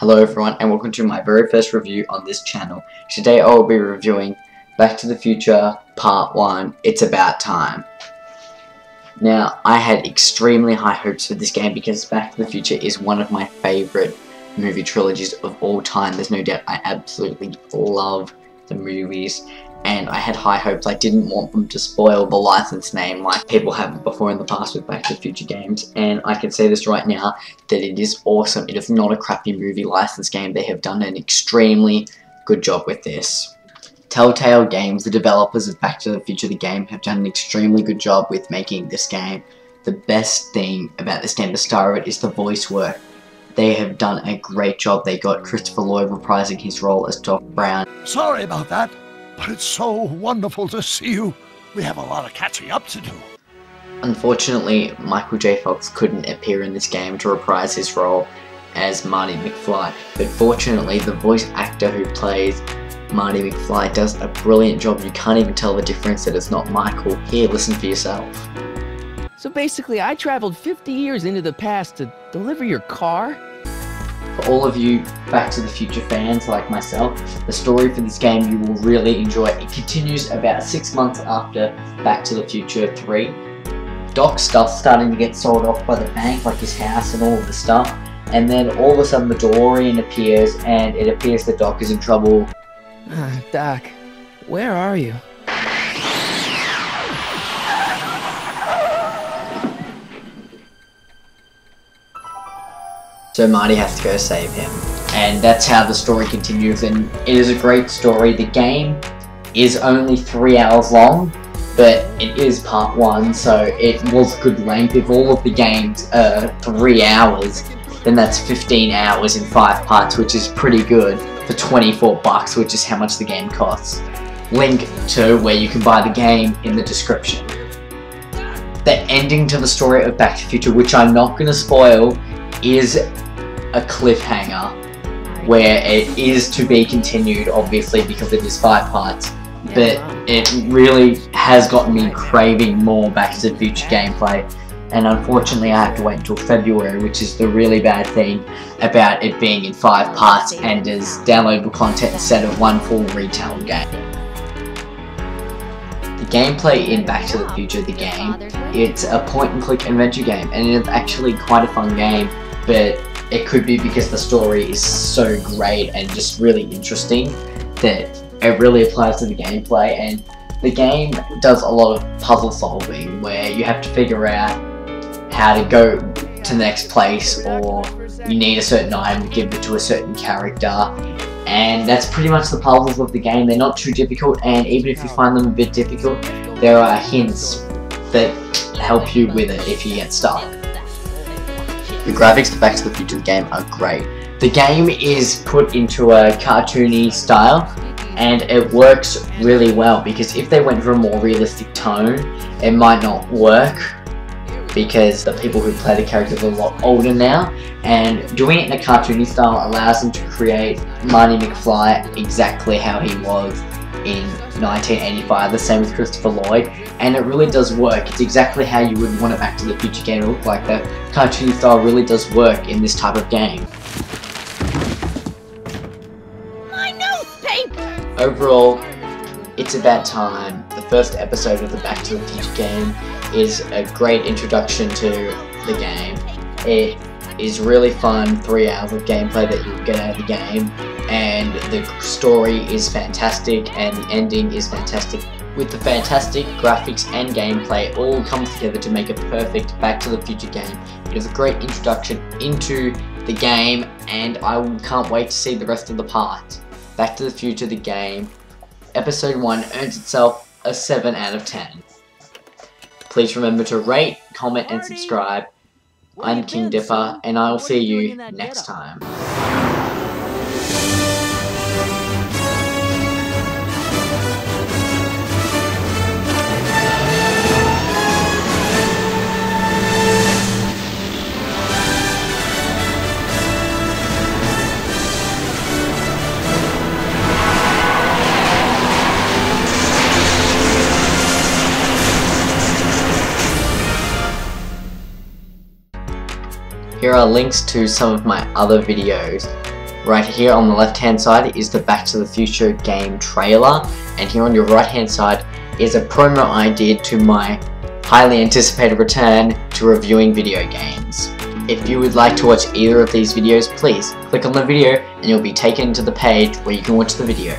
Hello everyone and welcome to my very first review on this channel. Today I will be reviewing Back to the Future Part 1, It's About Time. Now, I had extremely high hopes for this game because Back to the Future is one of my favourite movie trilogies of all time. There's no doubt I absolutely love the movies and I had high hopes. I didn't want them to spoil the license name like people have before in the past with Back to the Future games, and I can say this right now that it is awesome. It is not a crappy movie license game. They have done an extremely good job with this. Telltale Games, the developers of Back to the Future the game, have done an extremely good job with making this game. The best thing about this game, the star of it, is the voice work. They have done a great job. They got Christopher Lloyd reprising his role as Doc Brown. Sorry about that, but it's so wonderful to see you. We have a lot of catching up to do. Unfortunately, Michael J. Fox couldn't appear in this game to reprise his role as Marty McFly, but fortunately the voice actor who plays Marty McFly does a brilliant job. You can't even tell the difference that it's not Michael. Here, listen for yourself. So basically, I traveled 50 years into the past to deliver your car? For all of you Back to the Future fans like myself, the story for this game you will really enjoy. It continues about 6 months after Back to the Future 3. Doc's stuff's starting to get sold off by the bank, like his house and all of the stuff, and then all of a sudden the DeLorean appears and it appears that Doc is in trouble. Doc, where are you? So Marty has to go save him. And that's how the story continues, and it is a great story. The game is only 3 hours long, but it is part 1, so it was good length. If all of the games are 3 hours, then that's 15 hours in 5 parts, which is pretty good for $24, which is how much the game costs. Link to where you can buy the game in the description. The ending to the story of Back to the Future, which I'm not going to spoil, is a cliffhanger where it is to be continued, obviously, because it is 5 parts, but it really has gotten me craving more Back to the Future gameplay, and unfortunately I have to wait until February, which is the really bad thing about it being in 5 parts and as downloadable content instead of one full retail game. The gameplay in Back to the Future, the game, it's a point-and-click adventure game, and it's actually quite a fun game, but it could be because the story is so great and just really interesting that it really applies to the gameplay. And the game does a lot of puzzle solving where you have to figure out how to go to the next place, or you need a certain item to give it to a certain character, and that's pretty much the puzzles of the game. They're not too difficult, and even if you find them a bit difficult, there are hints that help you with it if you get stuck. The graphics to Back to the Future game are great. The game is put into a cartoony style and it works really well, because if they went for a more realistic tone it might not work because the people who play the characters are a lot older now, and doing it in a cartoony style allows them to create Marty McFly exactly how he was in 1985, the same with Christopher Lloyd, and it really does work. It's exactly how you would want a Back to the Future game to look like. The cartoony style really does work in this type of game. My newspaper! Overall, It's About Time, the first episode of the Back to the Future game, is a great introduction to the game. It is really fun, 3 hours of gameplay that you'll get out of the game, and the story is fantastic and the ending is fantastic. With the fantastic graphics and gameplay all comes together to make a perfect Back to the Future game. It is a great introduction into the game and I can't wait to see the rest of the parts. Back to the Future the game, episode 1 earns itself a 7 out of 10. Please remember to rate, comment and subscribe. I'm King Dippa, and I will see you next time. Here are links to some of my other videos Right here on the left hand side is the Back to the Future game trailer, and here on your right hand side is a promo I did to my highly anticipated return to reviewing video games. If you would like to watch either of these videos, please click on the video and you'll be taken to the page where you can watch the video.